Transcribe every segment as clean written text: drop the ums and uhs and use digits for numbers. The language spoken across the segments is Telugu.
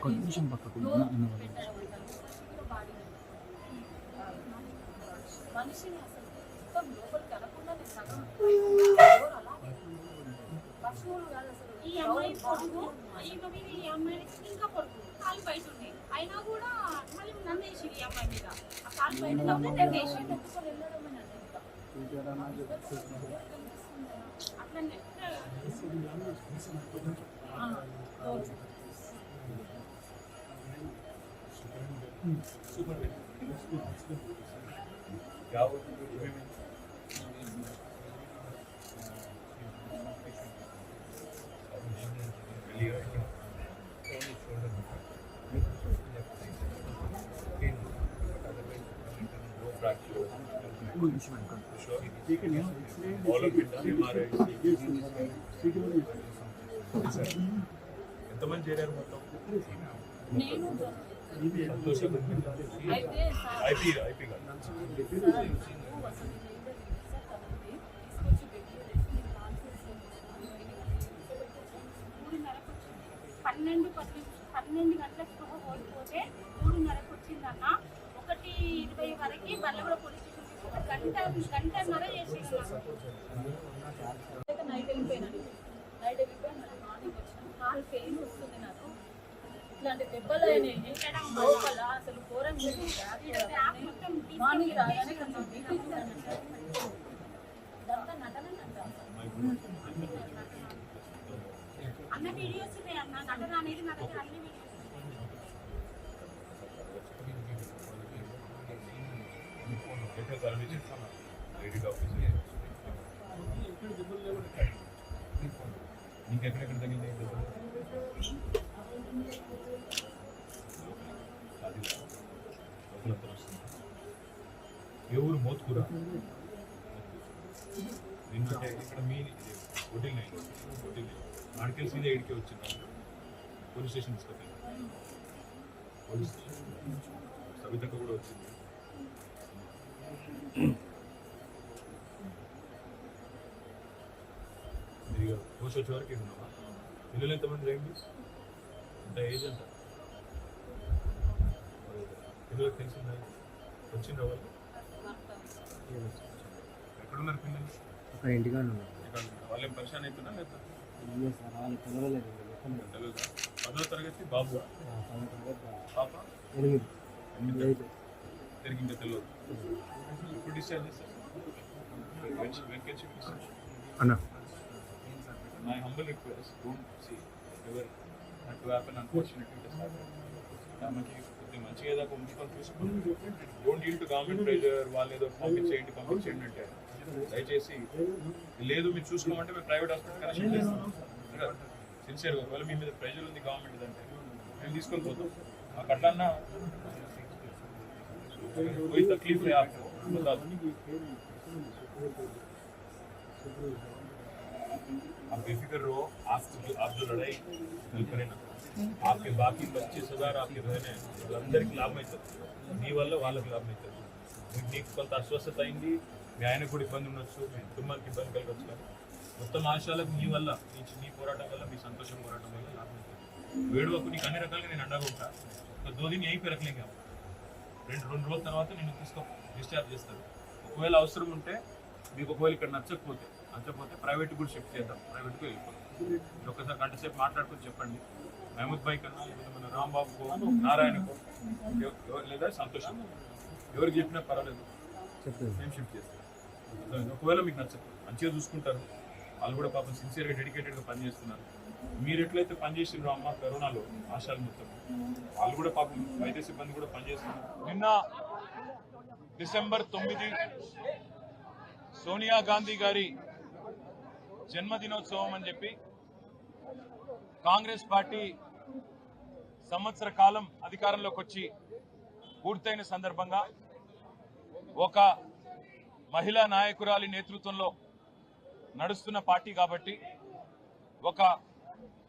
కొంచెం పక్కకు మనిషిని అసలు మొత్తం లోపలికి అనకుండానే సగం పశువులు కాదు అసలు. ఈ అమ్మాయి పొడుగు ఈ అమ్మాయికి ఇంకా పొడుగు కాలు బయట ఉంది అయినా కూడా మళ్ళీ నన్ను వేసి ఈ అమ్మాయి మీద ఆ కాలు బయట వేసి అట్లనే क्या ఎంతమంది చేరారు మొత్తం? సంతోషం. ఐపీ కాదు 12 గంటలకు స్పృహ కోల్పోతే 3:30కు వచ్చిందన్న. 1:20 వరకు బల్లగూడ పోలీస్ స్టేషన్ గంటన్నర చేసేది. నైట్ వెళ్ళిపోయినాను మార్నింగ్ వచ్చిన కాలు పెయిన్ వస్తుంది నాకు. ఇట్లాంటి దెబ్బలు అయినాయి లోపల అసలు ఘోరం. మార్నింగ్ రాగానే కొంచెం ఇదంతా నటన అన్న వీడియోస్ అన్న నటన అనేది నా దగ్గర అన్ని వీడియోస్. నీకెక్కడెక్కడ తగిలినాయి దెబ్బలు? ఏ ఊరు? మోత్కూరా? నిన్నంటే ఇక్కడ మీ హోటల్ ఆడికెళ్ళి సీదా ఇడికే వచ్చిందా? పోలీస్ స్టేషన్ తీసుకెళ్ళి పోలీస్ స్టేషన్ సవితక్క కూడా వచ్చింది. మీరు పోస్ట్ వచ్చే వరకు ఉన్నావా? పిల్లలు ఎంతమంది రండి? అంత ఏజ్ అంట పిల్లలకు తెలిసిందా? వచ్చిందా వాళ్ళు? ఎక్కడున్నారు పిల్లలు? ఇంటిగా వాళ్ళేం పరిశాన్ అవుతున్నా లేదా? తెలియదు. 10వ తరగతి బాబు, పాప 8 ఇంకా తెలియదు. ఇప్పుడు డిశ్చార్జ్ చేస్తారు అన్న. My humble request, don't see ever that to happen unfortunately. మనకి మంచిగా దాకా ఉంచుకొని చూసుకుని don't deal to government pressure. వాళ్ళు ఏదో పంపించేయండి అంటే దయచేసి లేదు మీరు చూసుకోమంటే మేము ప్రైవేట్ హాస్పిటల్ కనెక్షన్ చేస్తాం. సిన్సియర్గా ఒకవేళ మీ మీద ప్రెజర్ ఉంది గవర్నమెంట్ అంటే మేము తీసుకొని పోతాం. మాకు అట్లన్నా कोई तकलीफ है आपको बता दो. आप बेफिक्र रहो. आप जो लड़ाई करें ना, आपके बाकी 25,000 आपके बहने అందరికి లాభం అవుతుంది. మీ వల్ల వాళ్ళకి లాభం అవుతుంది. మీకు కొంత అస్వస్థత అయింది, మీ ఆయన కూడా ఇబ్బంది ఉండొచ్చు, మీ కుటుంబానికి ఇబ్బంది కలగచ్చు. కానీ మొత్తం ఆశయాలకు మీ వల్ల మీ పోరాటం వల్ల మీ సంతోషం పోరాటం వల్ల లాభం అవుతుంది. వేడువకు నీకు అన్ని రకాలుగా నేను అండగా ఉంటా. ఒక 2 दिन यहीं पे रख लेंगे. 2 రోజుల తర్వాత నేను డిశ్చార్జ్ చేస్తాను. ఒకవేళ అవసరం ఉంటే మీకు ఒకవేళ ఇక్కడ నచ్చకపోతే ప్రైవేట్ కూడా షిఫ్ట్ చేద్దాం. ప్రైవేట్కి వెళ్ళిపోతాం. ఒకసారి గంట సేపు మాట్లాడుకొని చెప్పండి. మహమూద్ భాయ్ కన్నా లేకపోతే మన రాంబాబుకో నారాయణకో లేదా సంతోషం ఎవరికి చెప్పినా పర్వాలేదు, మేము షిఫ్ట్ చేస్తాం. ఒకవేళ మీకు నచ్చదు మంచిగా చూసుకుంటారు. వాళ్ళు కూడా పాపం సిన్సియర్గా డెడికేటెడ్గా పనిచేస్తున్నారు. మీరు ఎట్లయితే పనిచేసిండ్రో అమ్మ కరోనాలో ఆశాలు మొత్తం వాళ్ళు కూడా పాపం వైద్య సిబ్బంది కూడా పనిచేస్తున్నారు. నిన్న డిసెంబర్ 9 సోనియా గాంధీ గారి జన్మదినోత్సవం అని చెప్పి కాంగ్రెస్ పార్టీ సంవత్సర కాలం అధికారంలోకి వచ్చి పూర్తయిన సందర్భంగా ఒక మహిళా నాయకురాలి నేతృత్వంలో నడుస్తున్న పార్టీ కాబట్టి ఒక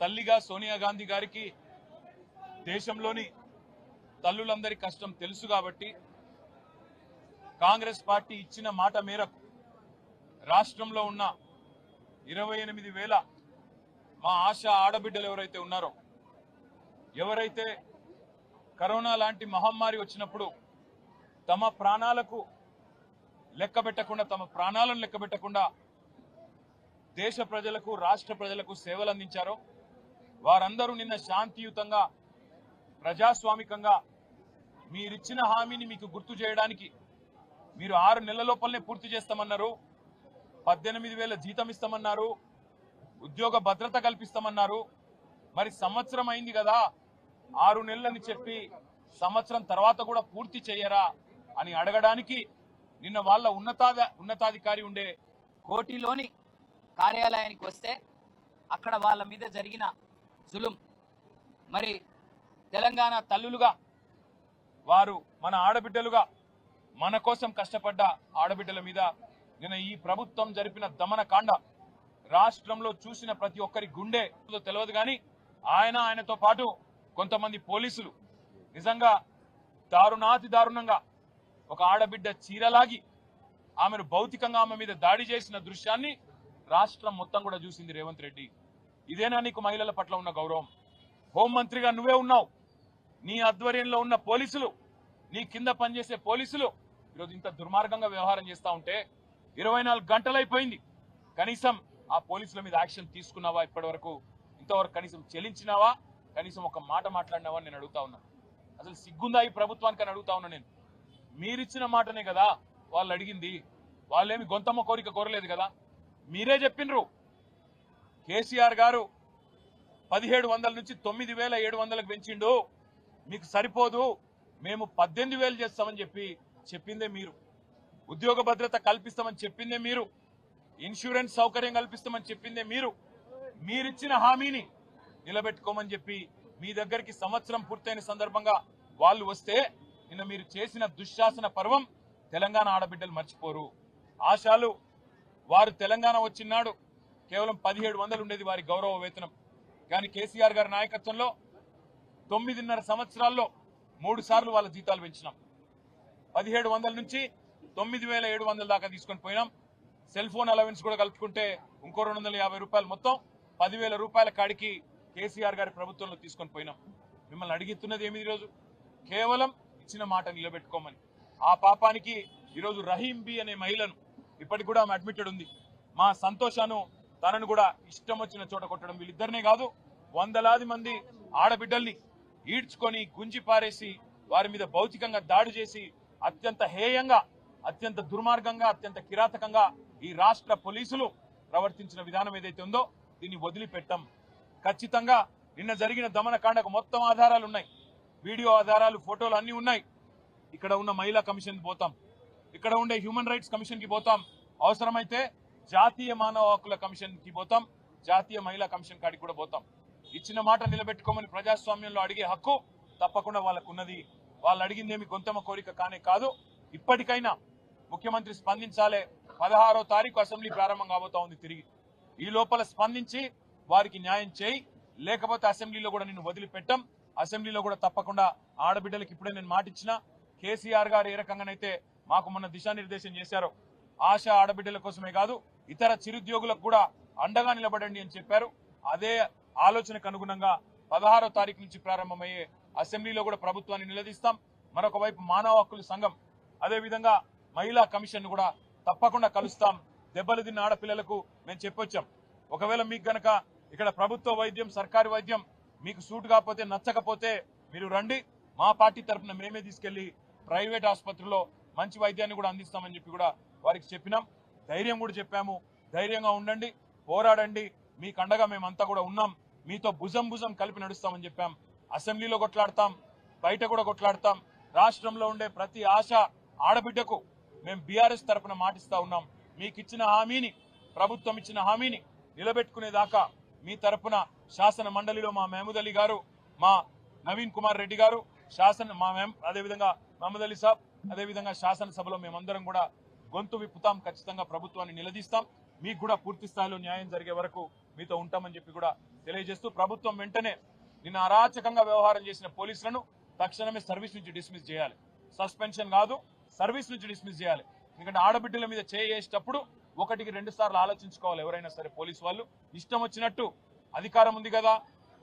తల్లిగా సోనియా గాంధీ గారికి దేశంలోని తల్లులందరి కష్టం తెలుసు కాబట్టి కాంగ్రెస్ పార్టీ ఇచ్చిన మాట మేరకు రాష్ట్రంలో ఉన్న 28,000 మా ఆశా ఆడబిడ్డలు ఎవరైతే ఉన్నారో, ఎవరైతే కరోనా లాంటి మహమ్మారి వచ్చినప్పుడు తమ ప్రాణాలకు లెక్కబెట్టకుండా, తమ ప్రాణాలను లెక్కబెట్టకుండా దేశ ప్రజలకు, రాష్ట్ర ప్రజలకు సేవలు అందించారో వారందరూ నిన్న శాంతియుతంగా, ప్రజాస్వామికంగా మీరిచ్చిన హామీని మీకు గుర్తు చేయడానికి మీరు 6 నెలల లోపలనే పూర్తి చేస్తామన్నారు, 18,000 జీతం ఇస్తామన్నారు, ఉద్యోగ భద్రత కల్పిస్తామన్నారు. మరి సంవత్సరం అయింది కదా, 6 నెలలని చెప్పి సంవత్సరం తర్వాత కూడా పూర్తి చేయరా అని అడగడానికి నిన్న వాళ్ళ ఉన్నతాధికారి ఉండే కోటిలోని కార్యాలయానికి వస్తే అక్కడ వాళ్ళ మీద జరిగిన జులుం, మరి తెలంగాణ తల్లులుగా వారు మన ఆడబిడ్డలుగా మన కోసం కష్టపడ్డ ఆడబిడ్డల మీద నిన్న ఈ ప్రభుత్వం జరిపిన దమనకాండ రాష్ట్రంలో చూసిన ప్రతి ఒక్కరి గుండె తెలియదు. కానీ ఆయనతో పాటు కొంతమంది పోలీసులు నిజంగా దారుణాతి దారుణంగా ఒక ఆడబిడ్డ చీరలాగి ఆమెను భౌతికంగా ఆమె మీద దాడి చేసిన దృశ్యాన్ని రాష్ట్రం మొత్తం కూడా చూసింది. రేవంత్ రెడ్డి, ఇదేనా నీకు మహిళల పట్ల ఉన్న గౌరవం? హోంమంత్రిగా నువ్వే ఉన్నావు, నీ ఆధ్వర్యంలో ఉన్న పోలీసులు, నీ కింద పనిచేసే పోలీసులు ఈరోజు ఇంత దుర్మార్గంగా వ్యవహారం చేస్తా ఉంటే 24 గంటలైపోయింది, కనీసం ఆ పోలీసుల మీద యాక్షన్ తీసుకున్నావా? ఇప్పటి ఇంతవరకు కనీసం చెల్లించినావా? కనీసం ఒక మాట మాట్లాడినావా నేను అడుగుతా ఉన్నా. అసలు సిగ్గుందా ఈ ప్రభుత్వానికి అని అడుగుతా ఉన్నా నేను. మీరిచ్చిన మాటనే కదా వాళ్ళు అడిగింది, వాళ్ళేమి గొంతమ్మ కోరిక కోరలేదు కదా. మీరే చెప్పినరు కేసీఆర్ గారు 1,700 నుంచి 9,700కు పెంచిండు, మీకు సరిపోదు, మేము 18,000 చేస్తామని చెప్పిందే మీరు. ఉద్యోగ భద్రత కల్పిస్తామని చెప్పిందే మీరు. ఇన్సూరెన్స్ సౌకర్యం కల్పిస్తామని చెప్పిందే మీరు. మీరిచ్చిన హామీని నిలబెట్టుకోమని చెప్పి మీ దగ్గరికి సంవత్సరం పూర్తయిన సందర్భంగా వాళ్ళు వస్తే నిన్న మీరు చేసిన దుశ్శాసన పర్వం తెలంగాణ ఆడబిడ్డలు మర్చిపోరు. ఆశాలు వారు తెలంగాణ వచ్చినాడు కేవలం 1,700 ఉండేది వారి గౌరవ వేతనం. కానీ కేసీఆర్ గారి నాయకత్వంలో 9.5 సంవత్సరాల్లో 3 సార్లు వాళ్ళ జీతాలు పెంచినాం. 1,700 నుంచి 9,700 దాకా తీసుకొని పోయినాం. సెల్ ఫోన్ అలవెన్స్ కూడా కలుపుకుంటే ఇంకో 250 రూపాయలు, మొత్తం 10,000 రూపాయల కాడికి కేసీఆర్ గారి ప్రభుత్వంలో తీసుకొని పోయినాం. మిమ్మల్ని అడిగిస్తున్నది ఏమి ఈరోజు? కేవలం ఇచ్చిన మాట నిలబెట్టుకోమని. ఆ పాపానికి ఈరోజు రహీం బి అనే మహిళను, ఇప్పటికి కూడా ఆమె అడ్మిటెడ్ ఉంది, మా సంతోషాను తనను కూడా ఇష్టం వచ్చిన చోట కొట్టడం, వీళ్ళిద్దరినే కాదు వందలాది మంది ఆడబిడ్డల్ని ఈడ్చుకొని గుంజి పారేసి వారి మీద భౌతికంగా దాడి చేసి అత్యంత హేయంగా, అత్యంత దుర్మార్గంగా, అత్యంత కిరాతకంగా ఈ రాష్ట్ర పోలీసులు ప్రవర్తించిన విధానం ఏదైతే ఉందో దీన్ని వదిలిపెట్టాం. ఖచ్చితంగా నిన్న జరిగిన దమనకాండకు మొత్తం ఆధారాలు ఉన్నాయి, వీడియో ఆధారాలు, ఫోటోలు అన్ని ఉన్నాయి. ఇక్కడ ఉన్న మహిళా కమిషన్ పోతాం, ఇక్కడ ఉండే హ్యూమన్ రైట్స్ కమిషన్ కి పోతాం, అవసరమైతే జాతీయ మానవ హక్కుల కమిషన్ కి పోతాం, జాతీయ మహిళా కమిషన్ కాడికి కూడా పోతాం. ఇచ్చిన మాట నిలబెట్టుకోమని ప్రజాస్వామ్యంలో అడిగే హక్కు తప్పకుండా వాళ్ళకు ఉన్నది. వాళ్ళు అడిగిందేమి గొంతమ్మ కోరిక కానే కాదు. ఇప్పటికైనా ముఖ్యమంత్రి స్పందించాలే. 16వ తారీఖు అసెంబ్లీ ప్రారంభం కాబోతా ఉంది. తిరిగి ఈ లోపల స్పందించి వారికి న్యాయం చేయి, లేకపోతే అసెంబ్లీలో కూడా నిన్ను వదిలిపెట్టాం. అసెంబ్లీలో కూడా తప్పకుండా ఆడబిడ్డలకు ఇప్పుడే నేను మాటిచ్చిన, కేసీఆర్ గారు ఏ రకంగానైతే మాకు మొన్న దిశానిర్దేశం చేశారో ఆశా ఆడబిడ్డల కోసమే కాదు ఇతర చిరుద్యోగులకు కూడా అండగా నిలబడండి అని చెప్పారు. అదే ఆలోచనకు అనుగుణంగా 16వ తారీఖు నుంచి ప్రారంభమయ్యే అసెంబ్లీలో కూడా ప్రభుత్వాన్ని నిలదీస్తాం. మరొక వైపు మానవ హక్కుల సంఘం, అదేవిధంగా మహిళా కమిషన్ కూడా తప్పకుండా కలుస్తాం. దెబ్బలు తిన్న ఆడపిల్లలకు మేము చెప్పొచ్చాం, ఒకవేళ మీకు గనక ఇక్కడ ప్రభుత్వ వైద్యం, సర్కారు వైద్యం మీకు సూట్ కాకపోతే, నచ్చకపోతే మీరు రండి, మా పార్టీ తరఫున మేమే తీసుకెళ్లి ప్రైవేట్ ఆసుపత్రిలో మంచి వైద్యాన్ని కూడా అందిస్తామని చెప్పి కూడా వారికి చెప్పినాం. ధైర్యం కూడా చెప్పాము, ధైర్యంగా ఉండండి, పోరాడండి, మీకు అండగా మేమంతా కూడా ఉన్నాం, మీతో భుజం కలిపి నడుస్తామని చెప్పాం. అసెంబ్లీలో కొట్లాడతాం, బయట కూడా కొట్లాడతాం. రాష్ట్రంలో ఉండే ప్రతి ఆశ ఆడబిడ్డకు మేము బీఆర్ఎస్ తరఫున మాటిస్తా ఉన్నాం. మీకు ఇచ్చిన హామీని, ప్రభుత్వం ఇచ్చిన హామీని నిలబెట్టుకునేదాకా మీ తరఫున శాసన మండలిలో మా మహమూద్ అలీ గారు, మా నవీన్ కుమార్ రెడ్డి గారు, అదేవిధంగా మహమూద్ అలీ సాబ్, అదేవిధంగా శాసనసభలో మేమందరం కూడా గొంతు విప్పుతాం. ఖచ్చితంగా ప్రభుత్వాన్ని నిలదీస్తాం. మీకు కూడా పూర్తి స్థాయిలో న్యాయం జరిగే వరకు మీతో ఉంటామని చెప్పి కూడా తెలియజేస్తూ, ప్రభుత్వం వెంటనే నిన్న అరాచకంగా వ్యవహారం చేసిన పోలీసులను తక్షణమే సర్వీస్ నుంచి డిస్మిస్ చేయాలి. సస్పెన్షన్ కాదు, సర్వీస్ నుంచి డిస్మిస్ చేయాలి. ఎందుకంటే ఆడబిడ్డల మీద చేసేటప్పుడు 1-2 సార్లు ఆలోచించుకోవాలి. ఎవరైనా సరే పోలీసు వాళ్ళు ఇష్టం వచ్చినట్టు అధికారం ఉంది కదా,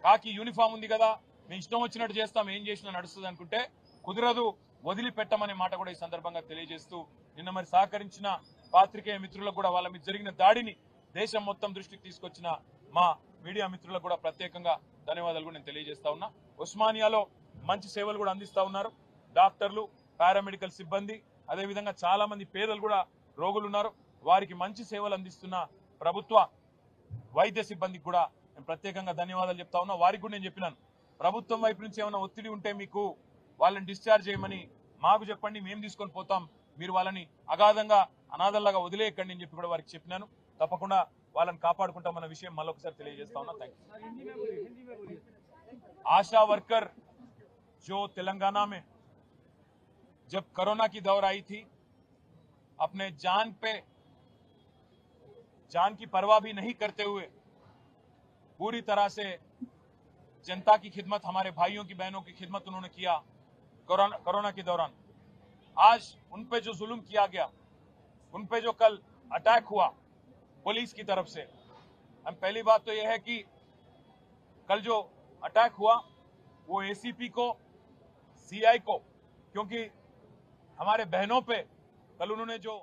కాకి యూనిఫామ్ ఉంది కదా, మేము ఇష్టం వచ్చినట్టు చేస్తాం, ఏం చేసినా నడుస్తుంది అనుకుంటే కుదరదు, వదిలిపెట్టమనే మాట కూడా ఈ సందర్భంగా తెలియజేస్తూ నిన్న మరి సహకరించిన పాత్రికేయ మిత్రులకు కూడా వాళ్ళ మీద జరిగిన దాడిని దేశం మొత్తం దృష్టికి తీసుకొచ్చిన మా మీడియా మిత్రులకు కూడా ప్రత్యేకంగా ధన్యవాదాలు కూడా నేను తెలియజేస్తా ఉన్నా. ఉస్మానియాలో మంచి సేవలు కూడా అందిస్తా ఉన్నారు. డాక్టర్లు, పారామెడికల్ సిబ్బంది, అదేవిధంగా చాలా మంది పేదలు కూడా రోగులు ఉన్నారు. వారికి మంచి సేవలు అందిస్తున్న ప్రభుత్వ వైద్య సిబ్బందికి కూడా నేను ప్రత్యేకంగా ధన్యవాదాలు చెప్తా ఉన్నా. వారికి కూడా నేను చెప్పినాను, ప్రభుత్వం వైపు నుంచి ఏమైనా ఒత్తిడి ఉంటే మీకు వాళ్ళని డిశ్చార్జ్ చేయమని మాకు చెప్పండి, మేము తీసుకొని పోతాం, మీరు వాళ్ళని అగాధంగా అనాథల్లాగా వదిలేయకండి అని చెప్పి కూడా వారికి చెప్పినాను. తప్పకుండా వాళ్ళని కాపాడుకుంటామన్న విషయం మళ్ళొకసారి తెలియజేస్తా ఉన్నా. Thank you. आशा वर्कर जो तेलंगाना में जब कोरोना की दौर आई थी, अपने जान की परवाह भी नहीं करते हुए पूरी तरह से जनता की खिदमत, हमारे भाइयों की बहनों की खिदमत उन्होंने किया कोरोना के दौरान। आज उन पे जो जुल्म किया गया, उन पे जो कल अटैक हुआ पुलिस की तरफ से, हम पहली बात तो यह है कि कल जो अटैक हुआ वो एसीपी को, सीआई को, क्योंकि हमारे बहनों पे कल उन्होंने जो